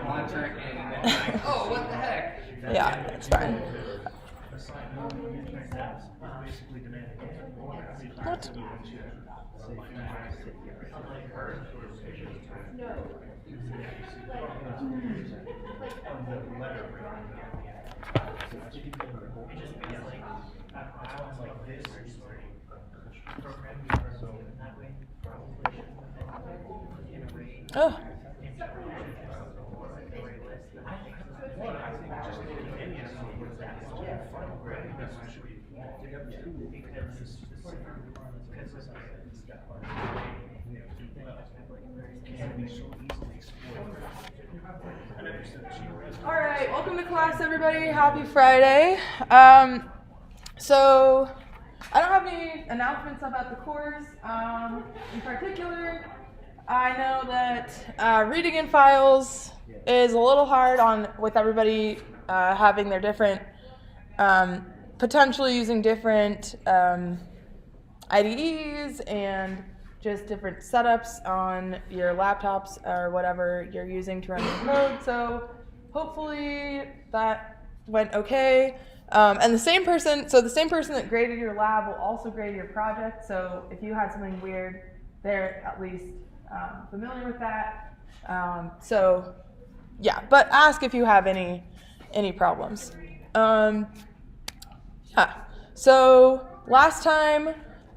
Oh, what the heck? Yeah, it's fine. What? Oh. All right, welcome to class, everybody. Happy Friday. So I don't have any announcements about the course. In particular, I know that reading in files is a little hard with everybody having their different, potentially using different IDEs and just different setups on your laptops or whatever you're using to run your code. So hopefully that went okay. And the same person that graded your lab will also grade your project. So if you had something weird, they're at least familiar with that. So yeah, but ask if you have any problems. So last time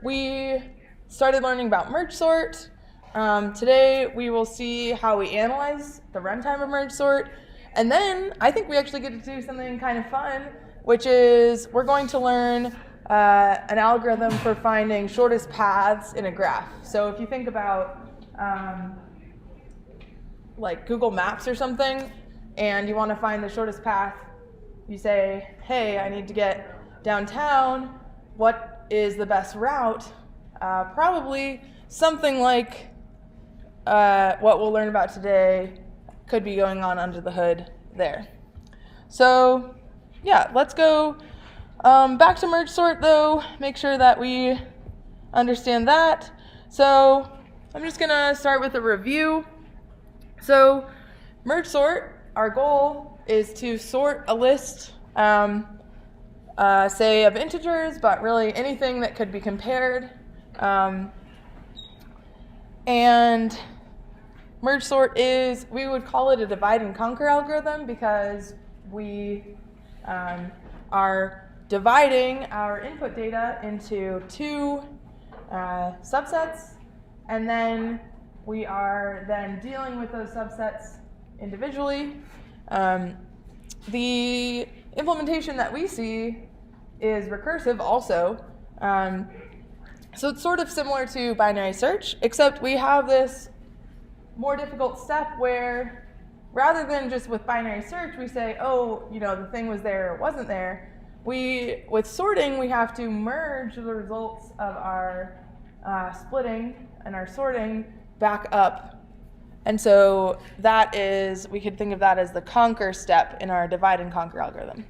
we started learning about merge sort. Today we will see how we analyze the runtime of merge sort. And then I think we actually get to do something kind of fun, which is we're going to learn an algorithm for finding shortest paths in a graph. So if you think about like Google Maps or something, and you want to find the shortest path, you say, hey, I need to get downtown. What is the best route? Probably something like what we'll learn about today could be going on under the hood there. So yeah, let's go back to merge sort though, make sure that we understand that. So I'm just gonna start with a review. So merge sort, our goal is to sort a list, say of integers, but really anything that could be compared. And merge sort is, we would call it a divide and conquer algorithm because we are dividing our input data into two subsets, and then we are then dealing with those subsets individually. The implementation that we see is recursive also. So it's sort of similar to binary search, except we have this more difficult step where rather than just with binary search, we say, oh, the thing was there or wasn't there. With sorting, we have to merge the results of our splitting and our sorting back up. And so that is, we could think of that as the conquer step in our divide and conquer algorithm.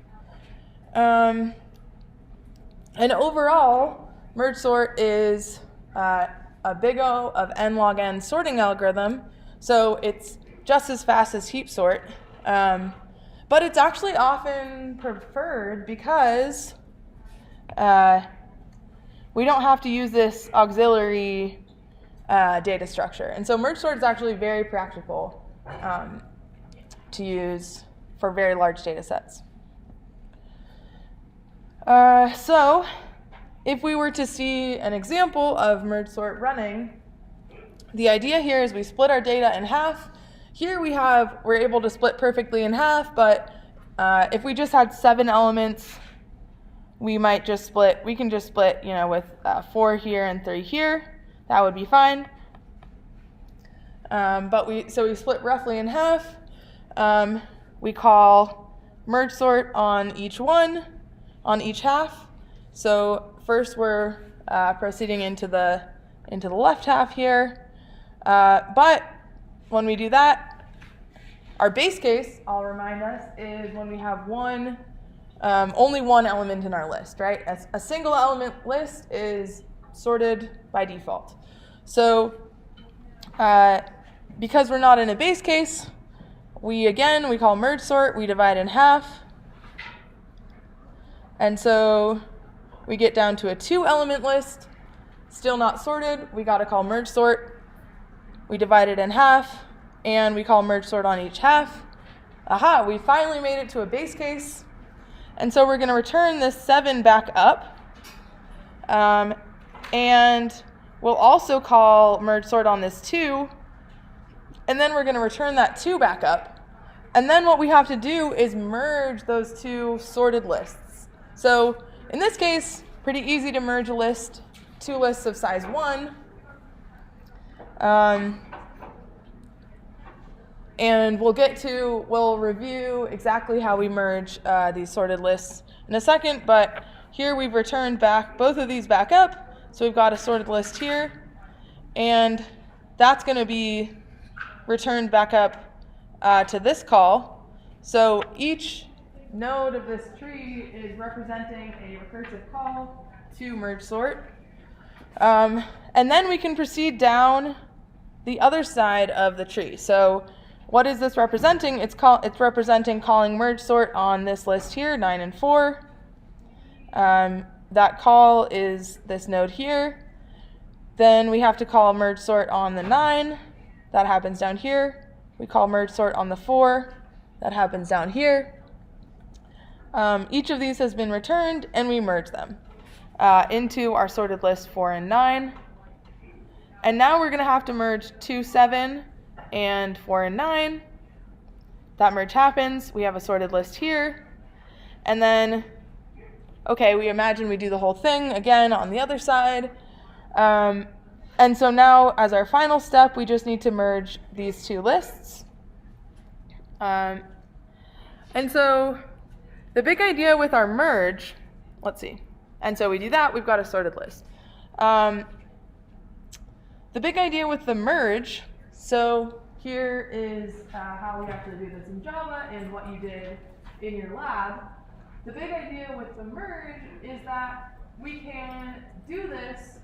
And overall, merge sort is a big O of n log n sorting algorithm. So it's just as fast as heap sort. But it's actually often preferred because we don't have to use this auxiliary data structure. And so merge sort is actually very practical to use for very large data sets. So if we were to see an example of merge sort running, the idea here is we split our data in half. Here we're able to split perfectly in half, but if we just had 7 elements, we can just split, with 4 here and 3 here. That would be fine. So we split roughly in half. We call merge sort on each half. So first we're proceeding into the left half here. But when we do that, our base case, I'll remind us, is when we have only one element in our list, right? A single element list is sorted by default. So because we're not in a base case, we call merge sort, we divide in half. And so we get down to a 2-element list, still not sorted. We got to call merge sort. We divide it in half, and we call merge sort on each half. Aha, we finally made it to a base case. And so we're going to return this 7 back up. And we'll also call merge sort on this 2. And then we're going to return that 2 back up. And then what we have to do is merge those 2 sorted lists. So in this case, pretty easy to merge a list, 2 lists of size 1. And we'll review exactly how we merge these sorted lists in a second, but here we've returned back both of these back up. So we've got a sorted list here, and that's going to be returned back up to this call. So each node of this tree is representing a recursive call to merge sort. And then we can proceed down the other side of the tree. So what is this representing? It's representing calling merge sort on this list here, 9 and 4. That call is this node here. Then we have to call merge sort on the 9. That happens down here. We call merge sort on the 4. That happens down here. Each of these has been returned, and we merge them into our sorted list 4 and 9. And now we're going to have to merge 2, 7, and 4 and 9. That merge happens. We have a sorted list here. And then, okay, we imagine we do the whole thing again on the other side. And so now, as our final step, we just need to merge these 2 lists. And so the big idea with our merge, let's see. And so we do that, we've got a sorted list. The big idea with the merge, so here is how we actually do this in Java and what you did in your lab. The big idea with the merge is that we can do this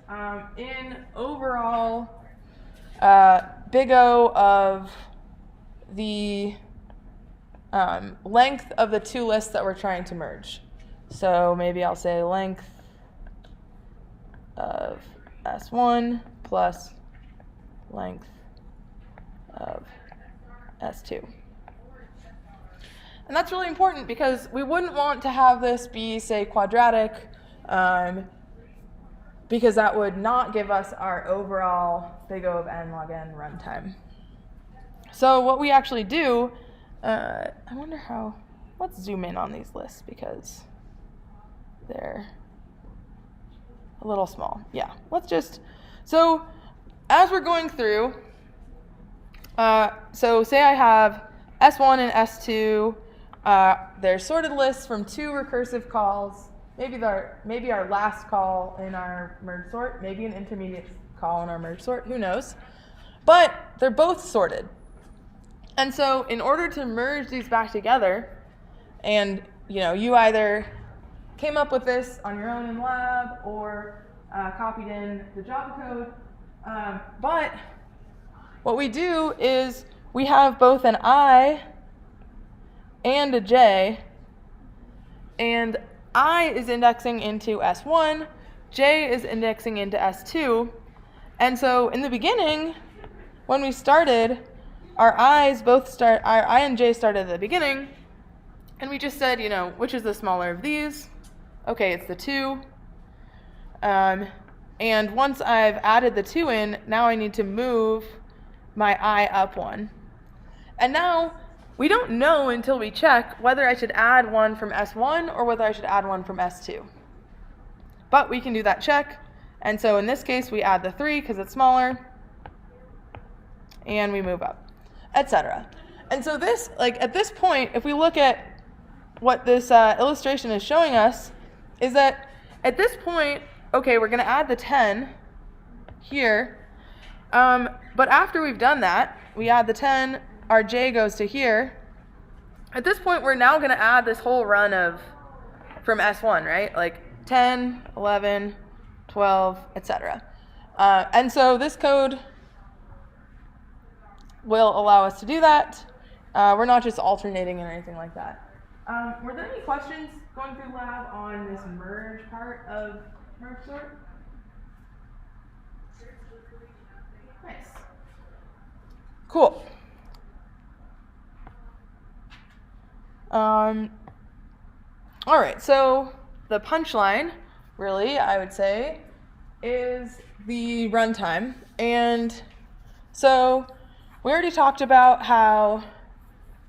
in overall big O of the length of the 2 lists that we're trying to merge. So maybe I'll say length of S1 plus length of S2. And that's really important because we wouldn't want to have this be, say, quadratic, because that would not give us our overall big O of n log n runtime. So what we actually do, I wonder how, let's zoom in on these lists because they're a little small. Yeah, let's just, so as we're going through, so say I have S1 and S2, they're sorted lists from 2 recursive calls, maybe our last call in our merge sort, maybe an intermediate call in our merge sort, who knows, but they're both sorted. And so in order to merge these back together, and you either came up with this on your own in lab or copied in the Java code, but what we do is we have both an I and a J, and I is indexing into S1, J is indexing into S2, and so in the beginning, when we started, our I and J started at the beginning, and we just said, which is the smaller of these? Okay, it's the 2. And once I've added the 2 in, now I need to move my I up 1. And now we don't know until we check whether I should add 1 from S1 or whether I should add 1 from S2. But we can do that check. And so in this case, we add the 3 because it's smaller, and we move up, etc. And so this, at this point, if we look at what this illustration is showing us, is that at this point, okay, we're going to add the 10 here, but after we've done that, we add the 10, our J goes to here. At this point, we're now going to add this whole run from S1, right? Like 10, 11, 12, etc. And so this code will allow us to do that. We're not just alternating or anything like that. Were there any questions going through lab on this merge part of merge sort? Nice. Cool. All right, so the punchline, really, I would say, is the runtime. And so we already talked about how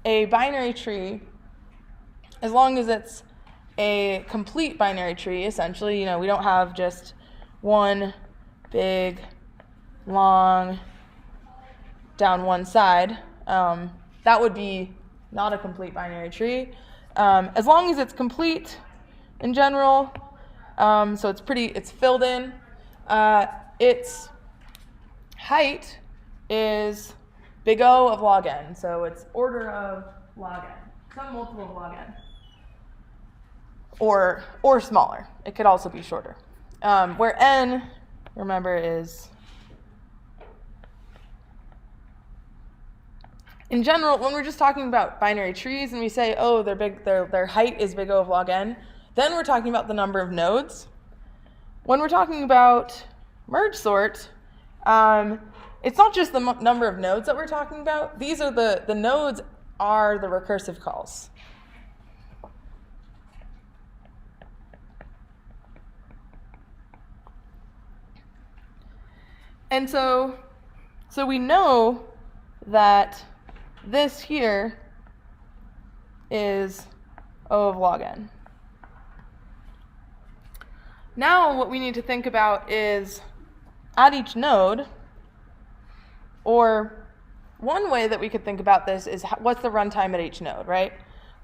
a binary tree, as long as it's a complete binary tree, essentially, we don't have just one big, long, down one side, that would be not a complete binary tree. As long as it's complete in general, so it's filled in, its height is big O of log n, so it's order of log n, some multiple of log n, or smaller. It could also be shorter. Where n, remember, is in general, when we're just talking about binary trees and we say, oh, their height is big O of log n, then we're talking about the number of nodes. When we're talking about merge sort, it's not just the number of nodes that we're talking about. These are the nodes are the recursive calls. And so we know that this here is O of log n. Now what we need to think about is at each node, or one way that we could think about this is what's the runtime at each node, right?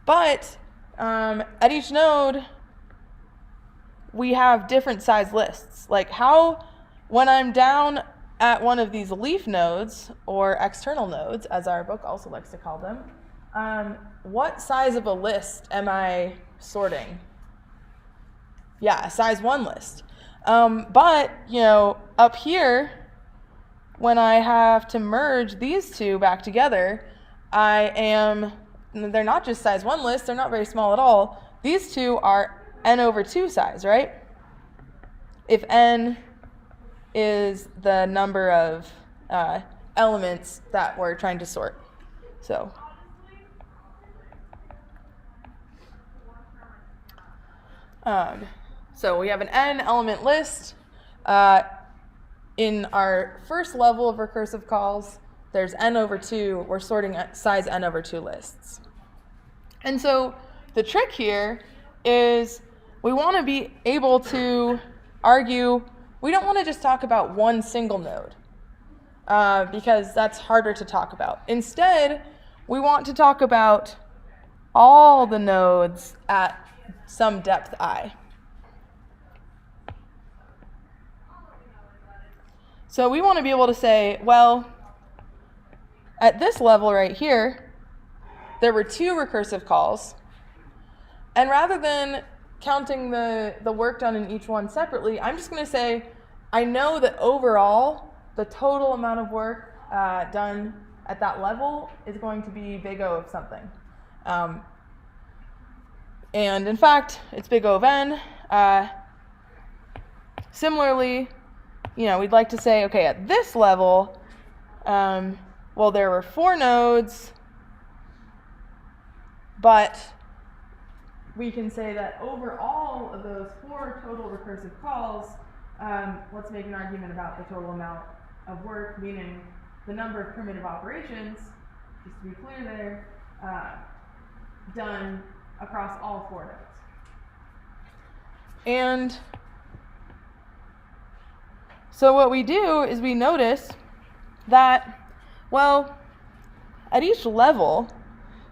But at each node, we have different size lists. Like when I'm down at one of these leaf nodes, or external nodes, as our book also likes to call them, what size of a list am I sorting? Yeah, a size 1 list. But, up here, when I have to merge these two back together, they're not just size 1 lists, they're not very small at all. These two are n over 2 size, right? If n is the number of elements that we're trying to sort. So we have an n element list. In our first level of recursive calls, there's n over 2. We're sorting at size n over 2 lists. And so the trick here is we want to be able to argue, we don't want to just talk about one single node, because that's harder to talk about. Instead, we want to talk about all the nodes at some depth I. So we want to be able to say, well, at this level right here, there were 2 recursive calls, and rather than counting the work done in each one separately, I'm just going to say, I know that overall, the total amount of work done at that level is going to be big O of something. And in fact, it's big O of n. Similarly, we'd like to say, okay, at this level, well, there were 4 nodes, but we can say that over all of those 4 total recursive calls, let's make an argument about the total amount of work, meaning the number of primitive operations, just to be clear there, done across all 4 nodes. And so what we do is we notice that, well, at each level,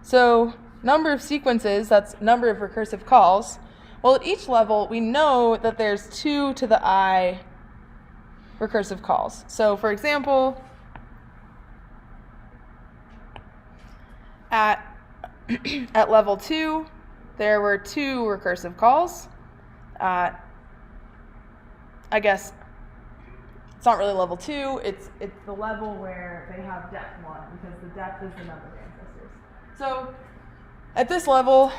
so number of sequences, that's number of recursive calls, well, at each level, we know that there's 2 to the I recursive calls. So for example, at level 2, there were 2 recursive calls. I guess it's not really level 2, it's the level where they have depth 1, because the depth is the number of ancestors. So at this level,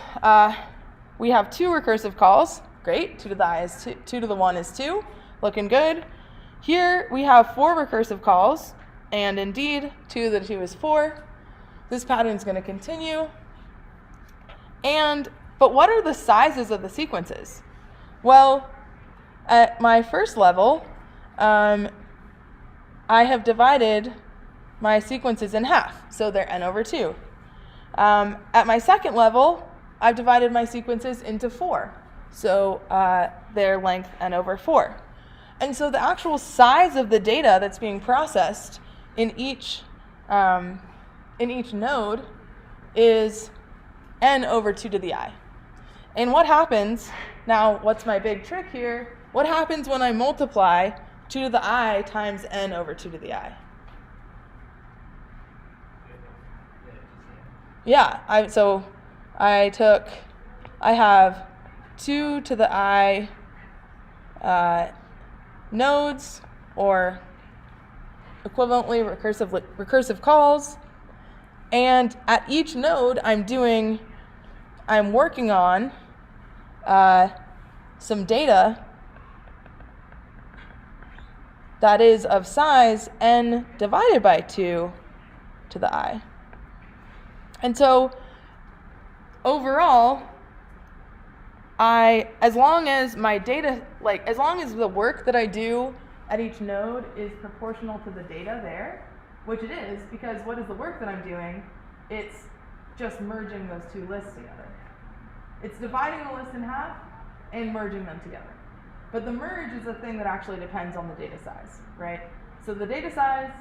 we have 2 recursive calls. Great. 2 to the I is 2 to the 1 is 2. Looking good. Here we have 4 recursive calls, and indeed 2 to the 2 is 4. This pattern is going to continue. But what are the sizes of the sequences? Well, at my first level, I have divided my sequences in half, so they're n over 2. At my second level, I've divided my sequences into 4, so they're length n over 4. And so the actual size of the data that's being processed in each node is n over 2 to the I. And what happens, now what's my big trick here, what happens when I multiply 2 to the I times n over 2 to the I? Yeah, I have 2 to the I nodes, or equivalently recursive calls, and at each node I'm working on some data that is of size n divided by 2 to the I. And so overall, as long as the work that I do at each node is proportional to the data there, which it is, because what is the work that I'm doing? It's just merging those 2 lists together. It's dividing the list in half and merging them together. But the merge is the thing that actually depends on the data size, right? So the data size,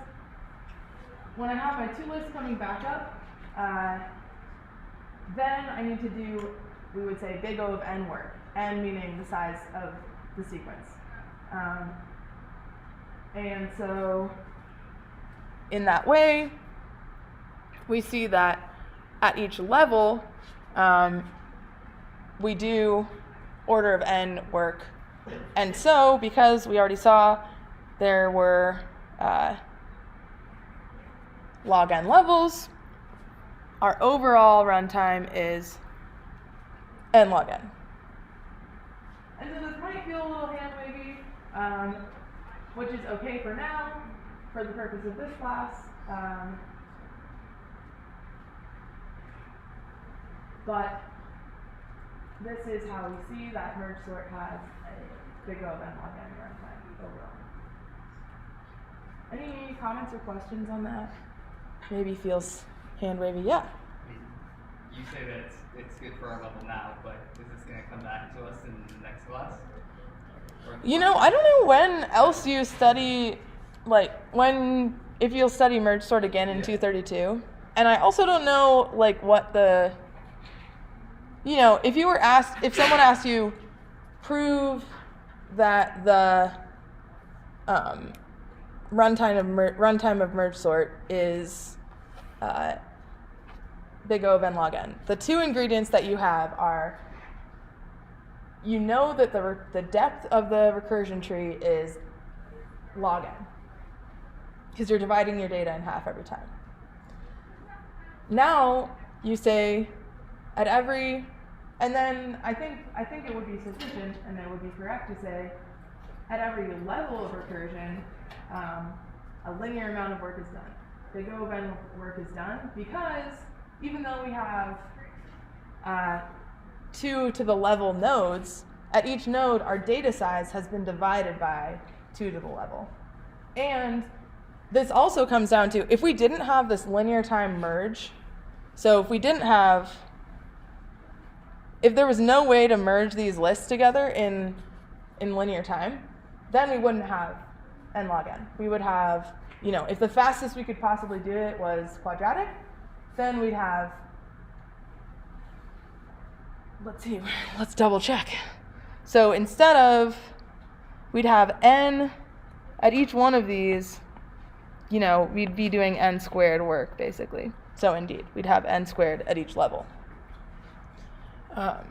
when I have my 2 lists coming back up, then I need to do, we would say, big O of n work, n meaning the size of the sequence. And so in that way, we see that at each level, we do order of n work. And so, because we already saw there were log n levels, our overall runtime is n log n. And so this might feel a little hand-wavy, which is okay for now, for the purpose of this class. But this is how we see that merge sort has a big O of n log n runtime overall. Any comments or questions on that? Maybe feels hand-wavy. Yeah? You say that it's good for our level now, but is this going to come back to us in the next class? You know, I don't know when else you study, if you'll study merge sort again in 232. And I also don't know, what the, if someone asked you, prove that the runtime of merge sort is big O of n log n. The 2 ingredients that you have are, that the depth of the recursion tree is log n, because you're dividing your data in half every time. Now you say at every, and then I think it would be sufficient, and it would be correct to say at every level of recursion, a linear amount of work is done. Big O of n work is done, because even though we have 2 to the level nodes, at each node our data size has been divided by 2 to the level. And this also comes down to, if we didn't have this linear time merge, so if there was no way to merge these lists together in linear time, then we wouldn't have n log n. We would have, if the fastest we could possibly do it was quadratic, then we'd have, let's double check. So instead of, we'd have n at each one of these, we'd be doing n squared work, basically. So indeed, we'd have n squared at each level. I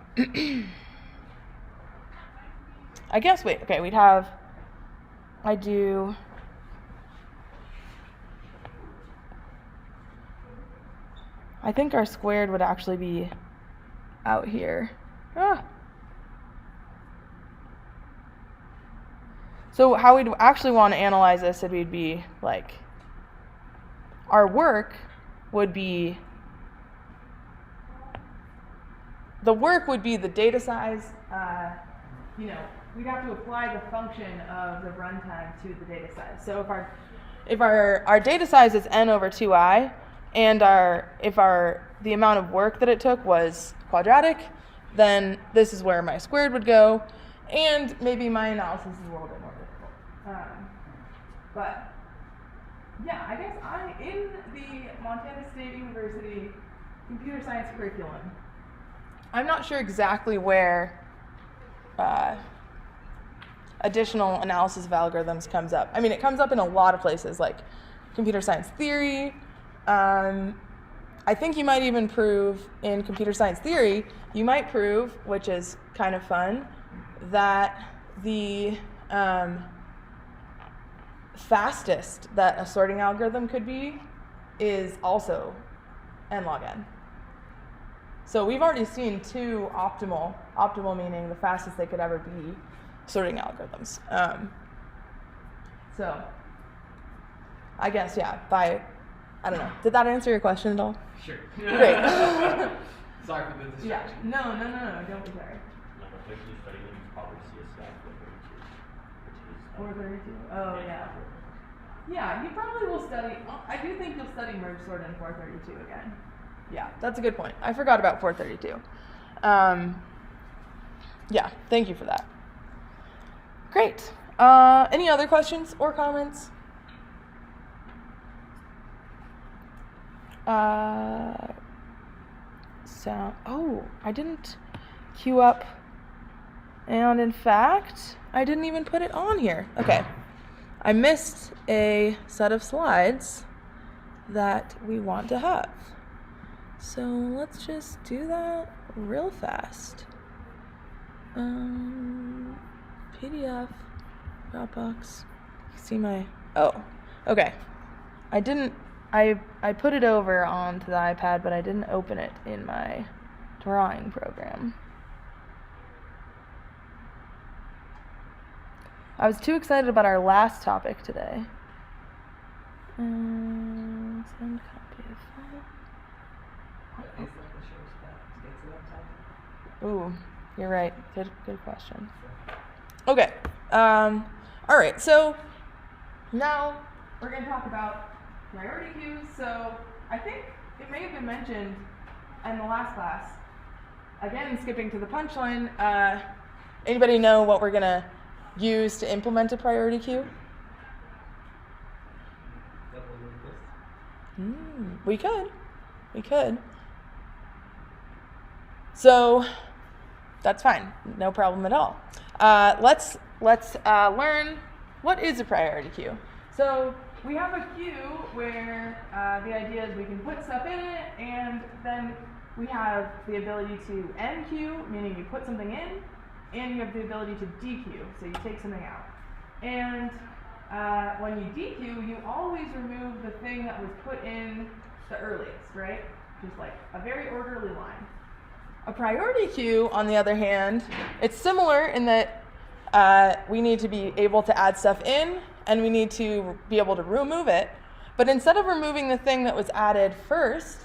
guess, we'd have, I think our squared would actually be out here. So how we'd actually want to analyze this, it would be like our work would be, the work would be the data size. We'd have to apply the function of the runtime to the data size. So if our data size is n over 2i, and the amount of work that it took was quadratic, then this is where my squared would go, and maybe my analysis is a little bit more difficult. But yeah, I guess in the Montana State University computer science curriculum, I'm not sure exactly where additional analysis of algorithms comes up. I mean, it comes up in a lot of places, like computer science theory. I think you might even prove in computer science theory, you might prove, which is kind of fun, that the fastest that a sorting algorithm could be is also n log n. So we've already seen two optimal meaning the fastest they could ever be, sorting algorithms. So I guess, yeah, I don't know. Did that answer your question at all? Sure. Great. Sorry for the distraction. Yeah. No, don't be sorry. Like a quickly study them, you probably see a stack 432, which is 432? Oh, yeah. Yeah, you probably will study, I do think you'll study merge sort in 432 again. Yeah, that's a good point. I forgot about 432. Yeah, thank you for that. Great. Any other questions or comments? I didn't queue up, and in fact, I didn't even put it on here. Okay, I missed a set of slides that we want to have. So let's just do that real fast. PDF, Dropbox. See my, okay. I put it over onto the iPad, but I didn't open it in my drawing program. I was too excited about our last topic today. Send copy of file. Ooh, you're right. Good question. Okay. All right. So now we're going to talk about priority queues. So I think it may have been mentioned in the last class. Again, skipping to the punchline. Anybody know what we're going to use to implement a priority queue? We could. So that's fine, no problem at all. Let's learn what is a priority queue. So we have a queue where the idea is we can put stuff in it, and then we have the ability to enqueue, meaning you put something in, and you have the ability to dequeue, so you take something out. And when you dequeue, you always remove the thing that was put in the earliest, right? Just like a very orderly line. A priority queue, on the other hand, it's similar in that we need to be able to add stuff in, and we need to be able to remove it. But instead of removing the thing that was added first,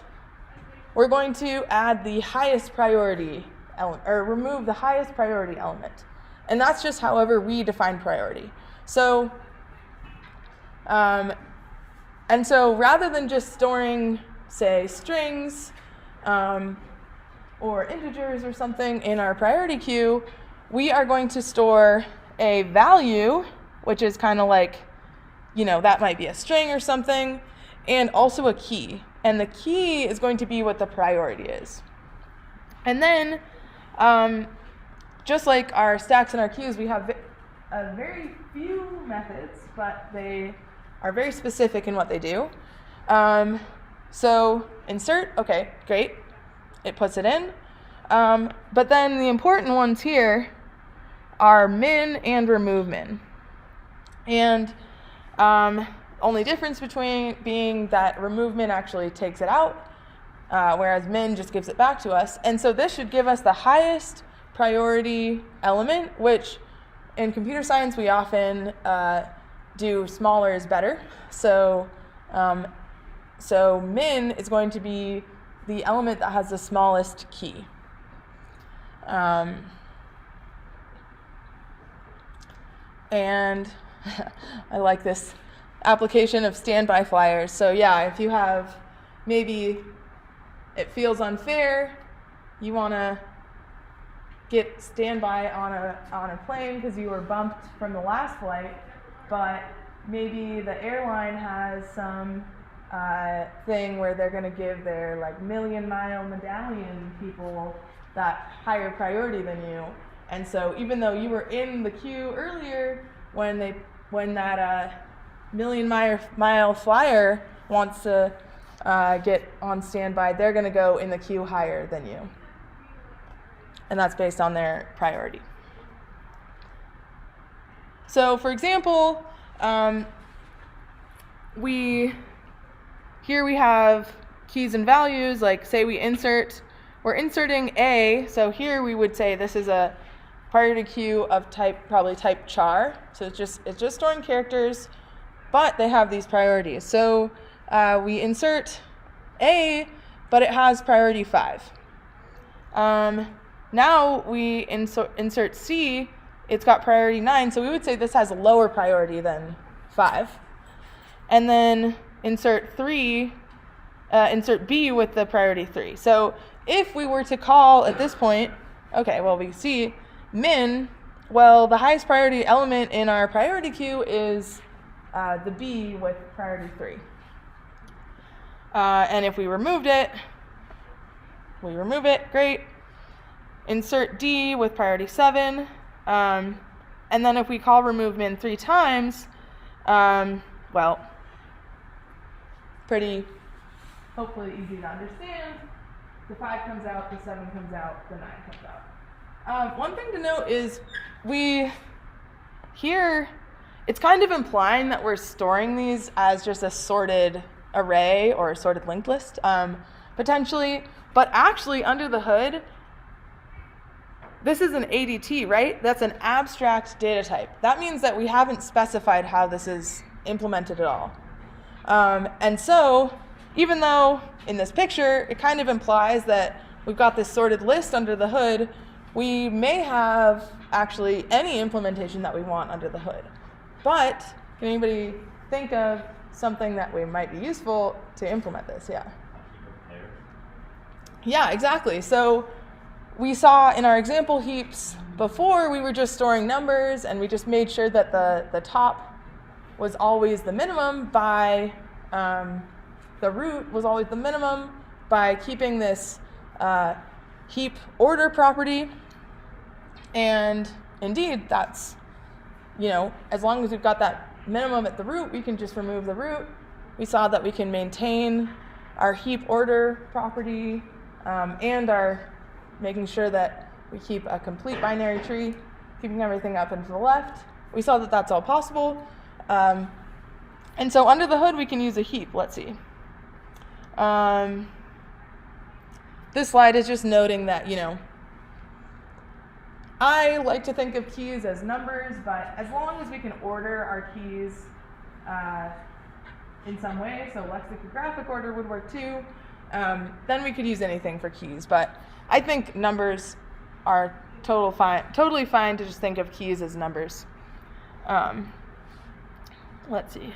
we're going to add the highest priority element, or remove the highest priority element. And that's just however we define priority. So, and so rather than just storing, say, strings or integers or something in our priority queue, we are going to store a value, which is kind of like, that might be a string or something, and also a key. And the key is going to be what the priority is. And then, just like our stacks and our queues, we have a very few methods, but they are very specific in what they do. So insert, okay, great. It puts it in. But then the important ones here are min and remove min. And only difference between being that remove min actually takes it out, whereas min just gives it back to us. And so this should give us the highest priority element, which in computer science we often do smaller is better. So min is going to be the element that has the smallest key. And I like this application of standby flyers. So yeah, if you have, maybe it feels unfair, you want to get standby on a plane because you were bumped from the last flight, but maybe the airline has some thing where they're going to give their like million-mile medallion people that higher priority than you. And so even though you were in the queue earlier, when that million-mile flyer wants to get on standby, they're going to go in the queue higher than you. And that's based on their priority. So for example, here we have keys and values, like say we're inserting A, so here we would say this is a priority queue of probably type char, so it's just storing characters, but they have these priorities. So we insert A, but it has priority 5. Now we insert C, it's got priority 9, so we would say this has a lower priority than 5. And then insert B with the priority 3. So if we were to call at this point, okay, well we see min, well the highest priority element in our priority queue is the B with priority 3. And if we remove it, great. Insert D with priority 7. And then if we call remove min 3 times, well, pretty hopefully easy to understand. The 5 comes out, the 7 comes out, the 9 comes out. One thing to note is here, it's kind of implying that we're storing these as just a sorted array or a sorted linked list, potentially. But actually, under the hood, this is an ADT, right? That's an abstract data type. That means that we haven't specified how this is implemented at all. And so, even though in this picture, it kind of implies that we've got this sorted list under the hood, we may have actually any implementation that we want under the hood. But can anybody think of something that we might be useful to implement this? Yeah. Yeah, exactly. So we saw in our example heaps before, we were just storing numbers, and we just made sure that the top was always the minimum by the root was always the minimum by keeping this heap order property. And indeed, that's, as long as we've got that minimum at the root, we can just remove the root. We saw that we can maintain our heap order property and our making sure that we keep a complete binary tree, keeping everything up and to the left. We saw that that's all possible. And so under the hood, we can use a heap. Let's see. This slide is just noting that, I like to think of keys as numbers, but as long as we can order our keys in some way, so lexicographic order would work too, then we could use anything for keys. But I think numbers are totally fine to just think of keys as numbers. Let's see.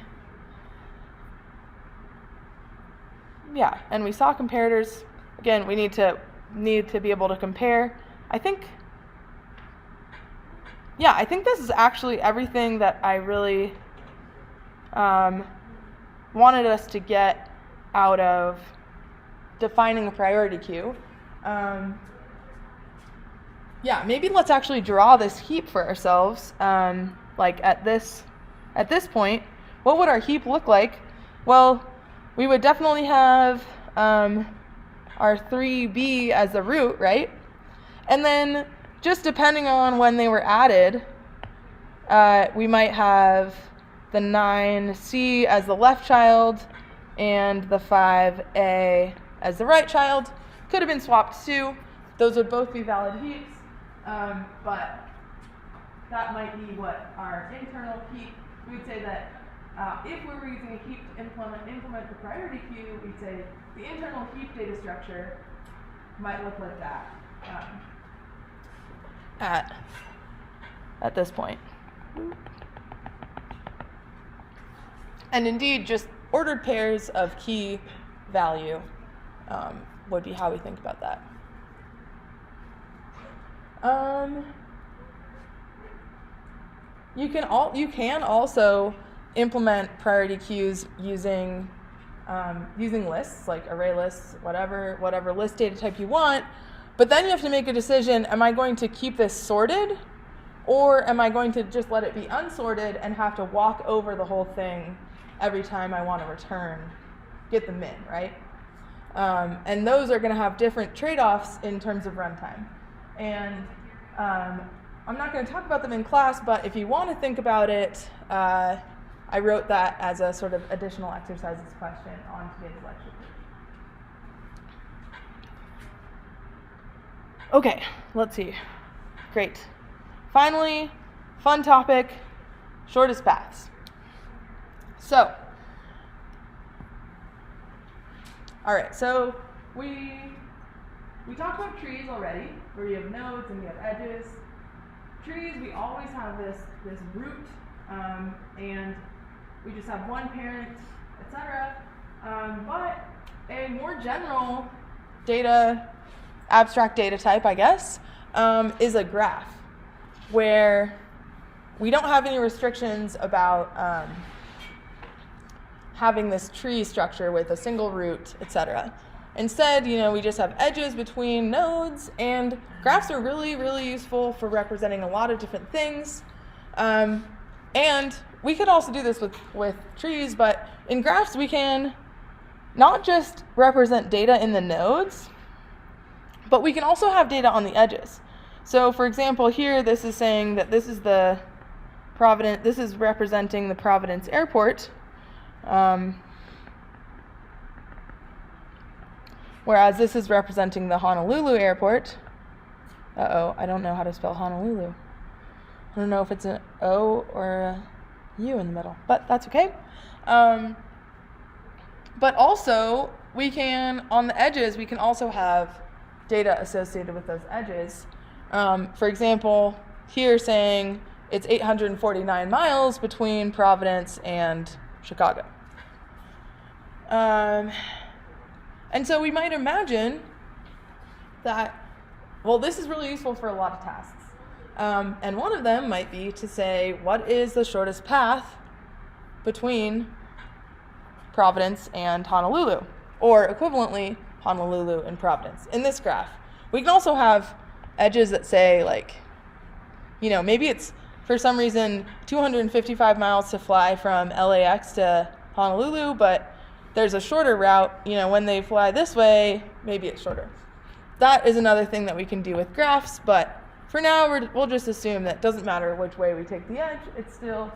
Yeah, and we saw comparators. Again, we need to be able to compare. I think this is actually everything that I really wanted us to get out of defining a priority queue. Maybe let's actually draw this heap for ourselves. Like at this point, what would our heap look like? Well, we would definitely have our 3b as the root, right? And then just depending on when they were added, we might have the 9c as the left child and the 5a as the right child. Could have been swapped too. Those would both be valid heaps, but that might be what our internal heap. We'd say that if we were using a heap to implement the priority queue, we'd say the internal heap data structure might look like that at this point. And indeed, just ordered pairs of key value would be how we think about that. You can also implement priority queues using lists, like array lists, whatever list data type you want. But then you have to make a decision: am I going to keep this sorted, or am I going to just let it be unsorted and have to walk over the whole thing every time I want to get the min, right? And those are going to have different trade-offs in terms of runtime. And I'm not going to talk about them in class, but if you want to think about it, I wrote that as a sort of additional exercises question on today's lecture. Okay, let's see. Great. Finally, fun topic, shortest paths. So, all right, so we talked about trees already, where you have nodes and you have edges. Trees, we always have this root, and we just have one parent, etc. But a more general abstract data type, I guess, is a graph, where we don't have any restrictions about having this tree structure with a single root, etc. Instead, we just have edges between nodes, and graphs are really, really useful for representing a lot of different things. And we could also do this with trees, but in graphs we can not just represent data in the nodes, but we can also have data on the edges. So for example, here this is saying that this is representing the Providence Airport. Whereas this is representing the Honolulu Airport. I don't know how to spell Honolulu. I don't know if it's an O or a U in the middle, but that's okay. But also, on the edges, we can also have data associated with those edges. For example, here saying it's 849 miles between Providence and Chicago. And so we might imagine that, this is really useful for a lot of tasks. And one of them might be to say, what is the shortest path between Providence and Honolulu? Or equivalently, Honolulu and Providence in this graph. We can also have edges that say, maybe it's, for some reason, 255 miles to fly from LAX to Honolulu, but there's a shorter route. When they fly this way, maybe it's shorter. That is another thing that we can do with graphs, but for now, we'll just assume that it doesn't matter which way we take the edge. It's still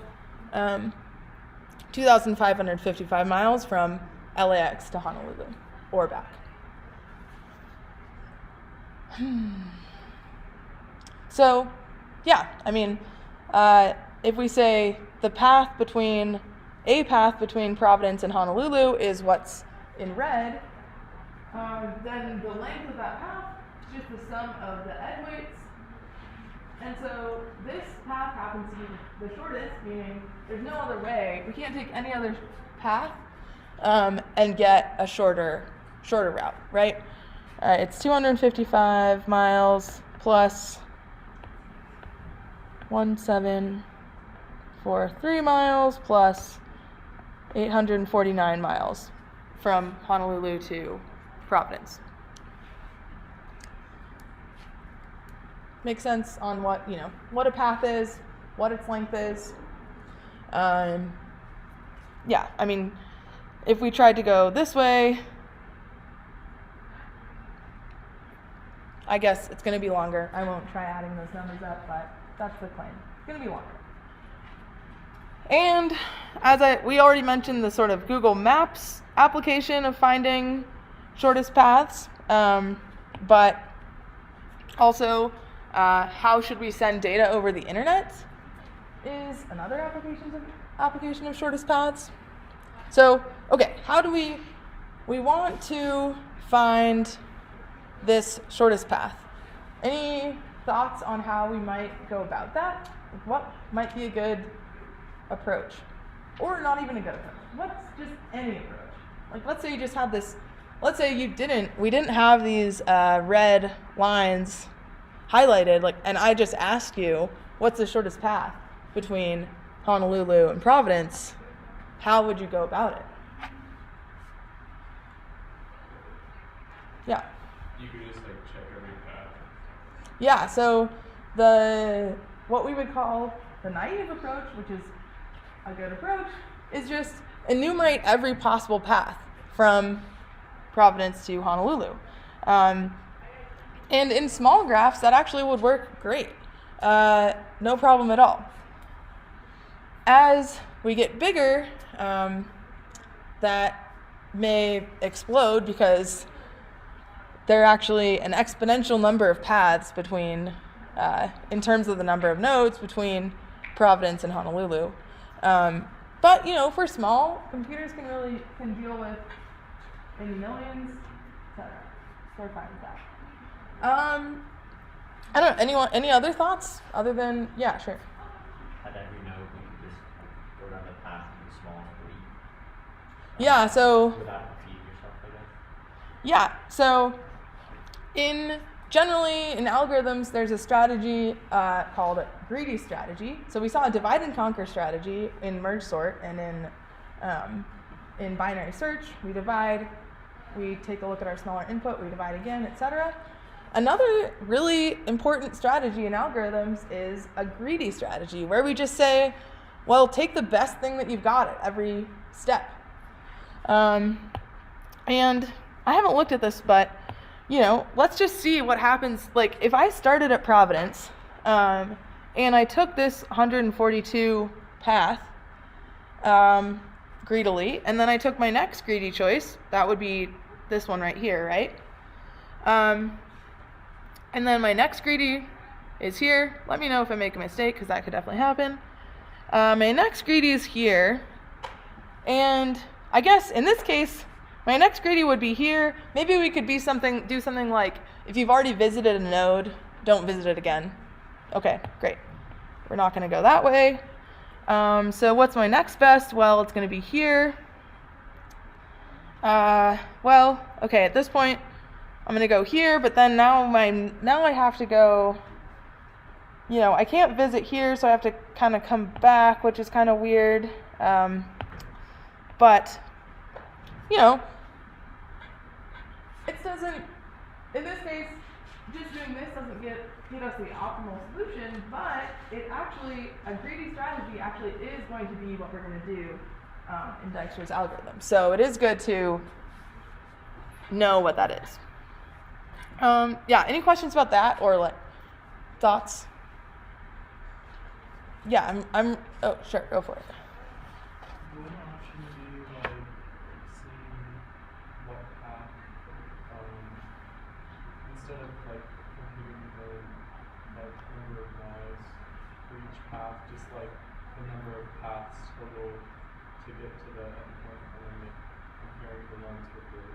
2,555 miles from LAX to Honolulu, or back. So, if we say a path between Providence and Honolulu is what's in red, then the length of that path is just the sum of the edge weights. And so this path happens to be the shortest, meaning there's no other way. We can't take any other path and get a shorter route, right? It's 255 miles plus 1743 miles plus 849 miles from Honolulu to Providence. Make sense on what a path is, what its length is. If we tried to go this way, I guess it's going to be longer. I won't try adding those numbers up, but that's the claim. It's going to be longer. And we already mentioned the sort of Google Maps application of finding shortest paths, but also how should we send data over the internet is another application of shortest paths. So, okay, how do we want to find this shortest path? Any thoughts on how we might go about that? What might be a good approach? Or not even a good approach. What's just any approach? Like, let's say you just had this, let's say we didn't have these red lines highlighted, like, and I just asked you, what's the shortest path between Honolulu and Providence? How would you go about it? Yeah. You could just like check every path. Yeah, so what we would call the naive approach, which is a good approach, is just enumerate every possible path from Providence to Honolulu. And in small graphs, that actually would work great. No problem at all. As we get bigger, that may explode because there are actually an exponential number of paths between, in terms of the number of nodes between Providence and Honolulu. But for small, computers can deal with in millions, etc. So we're fine with that. I don't know. Any other thoughts other than sure. How do we know we could just go down the path in the small group? Yeah. So. Without repeating yourself, I guess. Yeah. So. Generally in algorithms, there's a strategy called greedy strategy. So we saw a divide and conquer strategy in merge sort, and in binary search, we divide, we take a look at our smaller input, we divide again, etc. Another really important strategy in algorithms is a greedy strategy, where we just say, well, take the best thing that you've got at every step. And I haven't looked at this, but let's just see what happens. Like, if I started at Providence, and I took this 142 path greedily, and then I took my next greedy choice, that would be this one right here, right? And then my next greedy is here. Let me know if I make a mistake, because that could definitely happen. My next greedy is here, and I guess in this case, my next greedy would be here. Maybe we could do something like, if you've already visited a node, don't visit it again. Okay, great. We're not going to go that way. So what's my next best? Well, it's going to be here. Okay, at this point, I'm going to go here, but then now I have to go, I can't visit here, so I have to kind of come back, which is kind of weird. But, it doesn't, in this case, just doing this doesn't get us the optimal solution, but a greedy strategy actually is going to be what we're going to do in Dijkstra's algorithm. So it is good to know what that is. Any questions about that or thoughts? Yeah, oh, sure, go for it. Would an option be seeing what path, instead of computing the number of nodes for each path, just the number of paths total to get to the endpoint, and then comparing the ones with the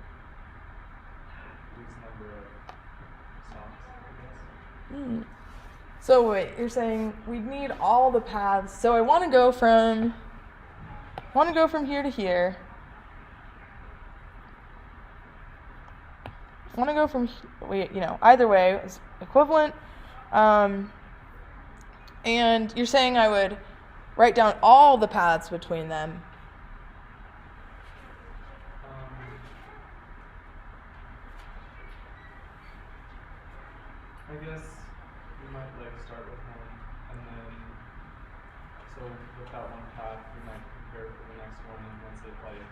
least number of stops, I guess. So wait, you're saying we need all the paths. So I want to go from here to here. I want to go from either way is equivalent. And you're saying I would write down all the paths between them. I guess you might start with one, and then so with that one path, you might compare it to the next one, and once it went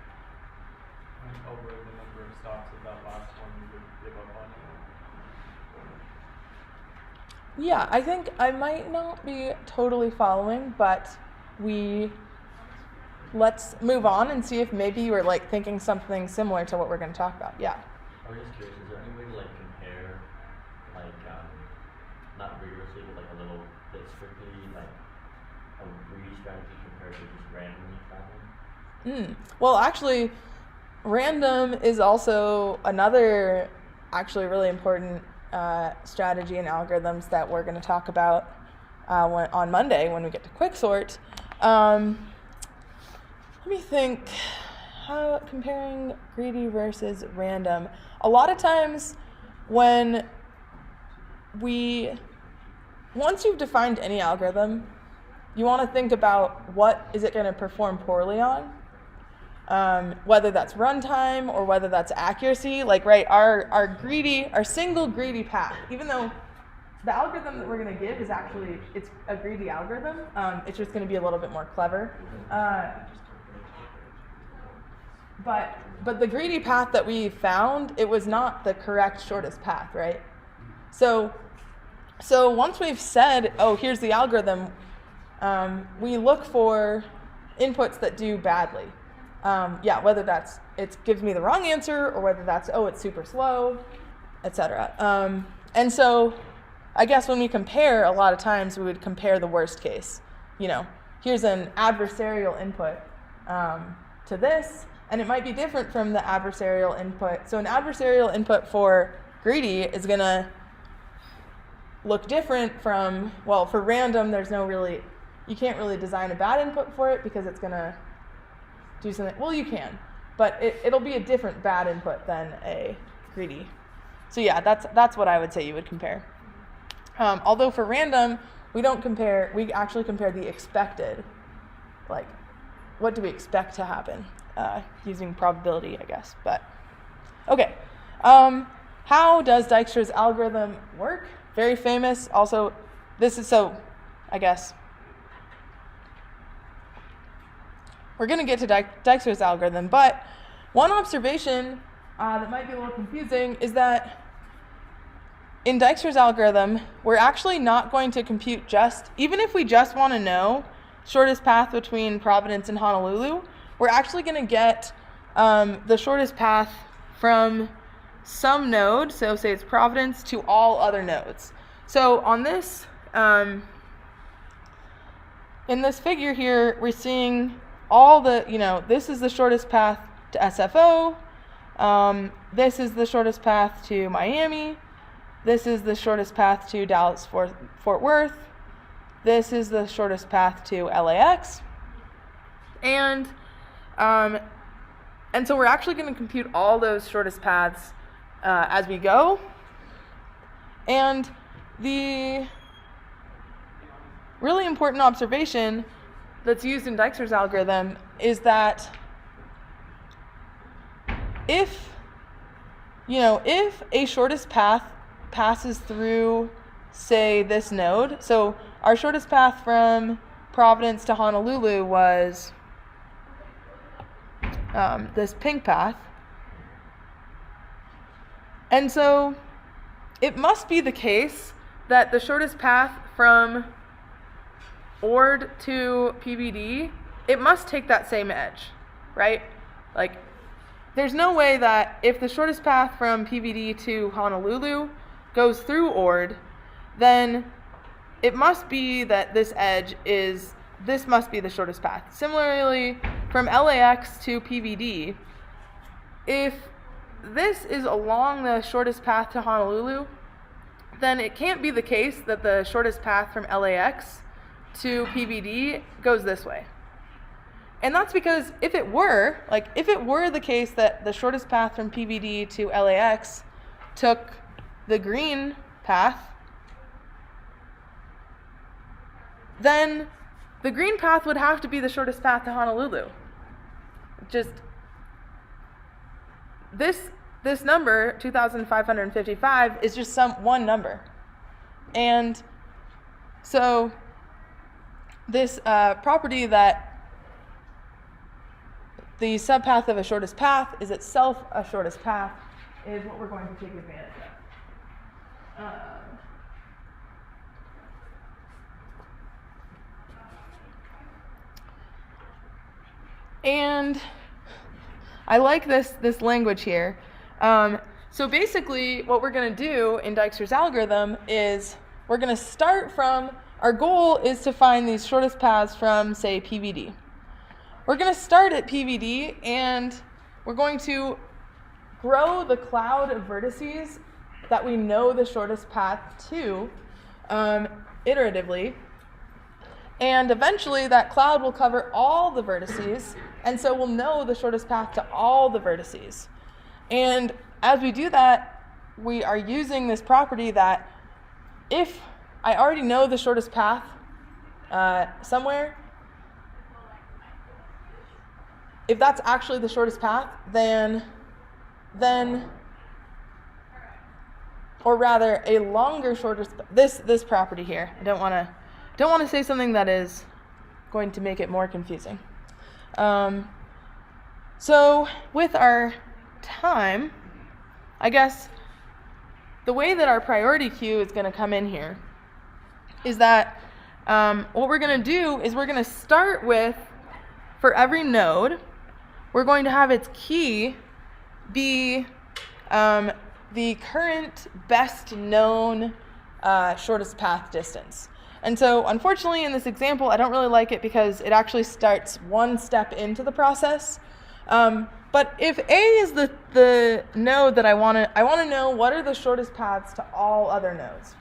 over the number of stops of that last one, you would give up on it. Yeah, I think I might not be totally following, but let's move on and see if maybe you were thinking something similar to what we're going to talk about. Yeah. I was just curious, is there any way to like compare, like, not rigorously, but like a little bit strictly, like a greedy strategy compared to just randomly traveling? Well, actually, random is also another actually really important strategy and algorithms that we're going to talk about on Monday when we get to quicksort. Let me think. How comparing greedy versus random. A lot of times once you've defined any algorithm, you want to think about what is it going to perform poorly on, whether that's runtime or whether that's accuracy. Like, right, our single greedy path, even though the algorithm that we're going to give is actually, it's a greedy algorithm, it's just going to be a little bit more clever. But the greedy path that we found, it was not the correct shortest path, right? So once we've said, oh, here's the algorithm, we look for inputs that do badly. Whether that's it gives me the wrong answer or whether that's, oh, it's super slow, etc. And so I guess when we compare, a lot of times we would compare the worst case. Here's an adversarial input to this, and it might be different from the adversarial input. So an adversarial input for greedy is going to look different from, well, for random, you can't really design a bad input for it because it's going to do something. Well, you can, but it'll be a different bad input than a greedy. So yeah, that's what I would say you would compare. Although for random, we actually compare the expected, like, what do we expect to happen, using probability, I guess. But okay, how does Dijkstra's algorithm work? Very famous. Also, I guess we're going to get to Dijkstra's algorithm, but one observation that might be a little confusing is that in Dijkstra's algorithm, we're actually not going to compute even if we just want to know shortest path between Providence and Honolulu, we're actually going to get the shortest path from some node, so say it's Providence, to all other nodes. So on this, in this figure here, we're seeing all this is the shortest path to SFO, this is the shortest path to Miami, this is the shortest path to Dallas-Fort Worth, this is the shortest path to LAX, and so we're actually going to compute all those shortest paths as we go. And the really important observation that's used in Dijkstra's algorithm is that if a shortest path passes through, say, this node, so our shortest path from Providence to Honolulu was this pink path. And so it must be the case that the shortest path from Ord to PBD, it must take that same edge, right? Like, there's no way that if the shortest path from PBD to Honolulu goes through Ord, then it must be that this must be the shortest path. Similarly, from LAX to PBD, if this is along the shortest path to Honolulu, then it can't be the case that the shortest path from LAX to PBD goes this way. And that's because if it were the case that the shortest path from PBD to LAX took the green path, then the green path would have to be the shortest path to Honolulu. Just this number, 2,555, is just one number. And so this property that the subpath of a shortest path is itself a shortest path is what we're going to take advantage of. And I like this language here. So basically, what we're going to do in Dijkstra's algorithm is we're going to start from, our goal is to find these shortest paths from, say, PVD. We're going to start at PVD, and we're going to grow the cloud of vertices that we know the shortest path to iteratively. And eventually, that cloud will cover all the vertices, and so we'll know the shortest path to all the vertices. And as we do that, we are using this property that if I already know the shortest path somewhere, if that's actually the shortest path, then, or rather, a longer shortest, this property here. I don't want to say something that is going to make it more confusing. So with our time, I guess the way that our priority queue is going to come in here is that what we're going to do is we're going to start with, for every node, we're going to have its key be the current best known shortest path distance. And so unfortunately in this example, I don't really like it because it actually starts one step into the process. But if A is the node that I want to know what are the shortest paths to all other nodes.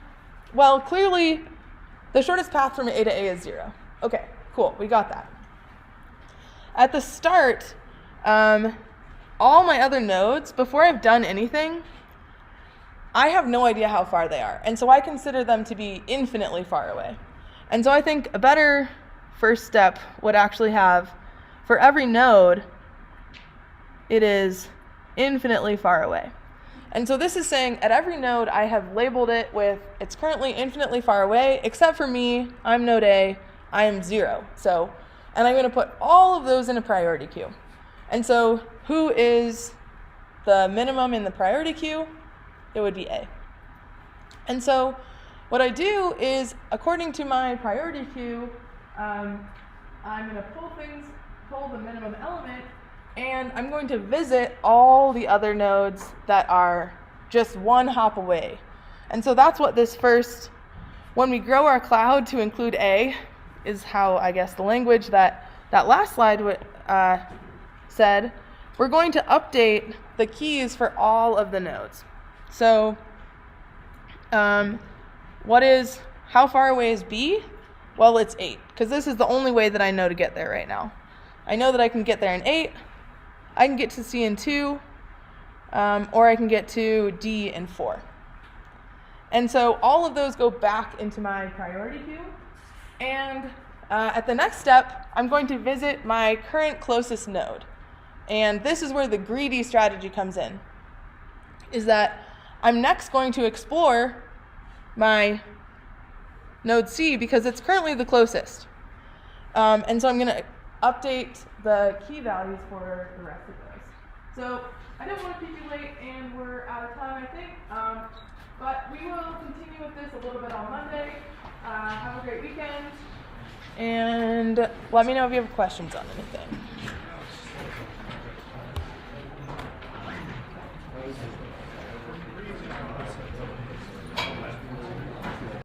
Well, clearly the shortest path from A to A is 0. Okay, cool, we got that. At the start, all my other nodes, before I've done anything, I have no idea how far they are. And so I consider them to be infinitely far away. And so I think a better first step would actually have, for every node, it is infinitely far away. And so this is saying at every node I have labeled it with it's currently infinitely far away, except for me, I'm node A, I am 0. So, and I'm going to put all of those in a priority queue. And so who is the minimum in the priority queue? It would be A. And so what I do is, according to my priority queue, I'm going to pull the minimum element, and I'm going to visit all the other nodes that are just one hop away. And so that's what this first, when we grow our cloud to include A, is how I guess the language that last slide said, we're going to update the keys for all of the nodes. So how far away is B? Well, it's 8, because this is the only way that I know to get there right now. I know that I can get there in 8, I can get to C in 2, or I can get to D in 4. And so all of those go back into my priority queue. And at the next step, I'm going to visit my current closest node. And this is where the greedy strategy comes in, is that I'm next going to explore my node C because it's currently the closest. And so I'm going to update the key values for the rest of those. So I don't want to keep you late, and we're out of time, I think. But we will continue with this a little bit on Monday. Have a great weekend, and let me know if you have questions on anything.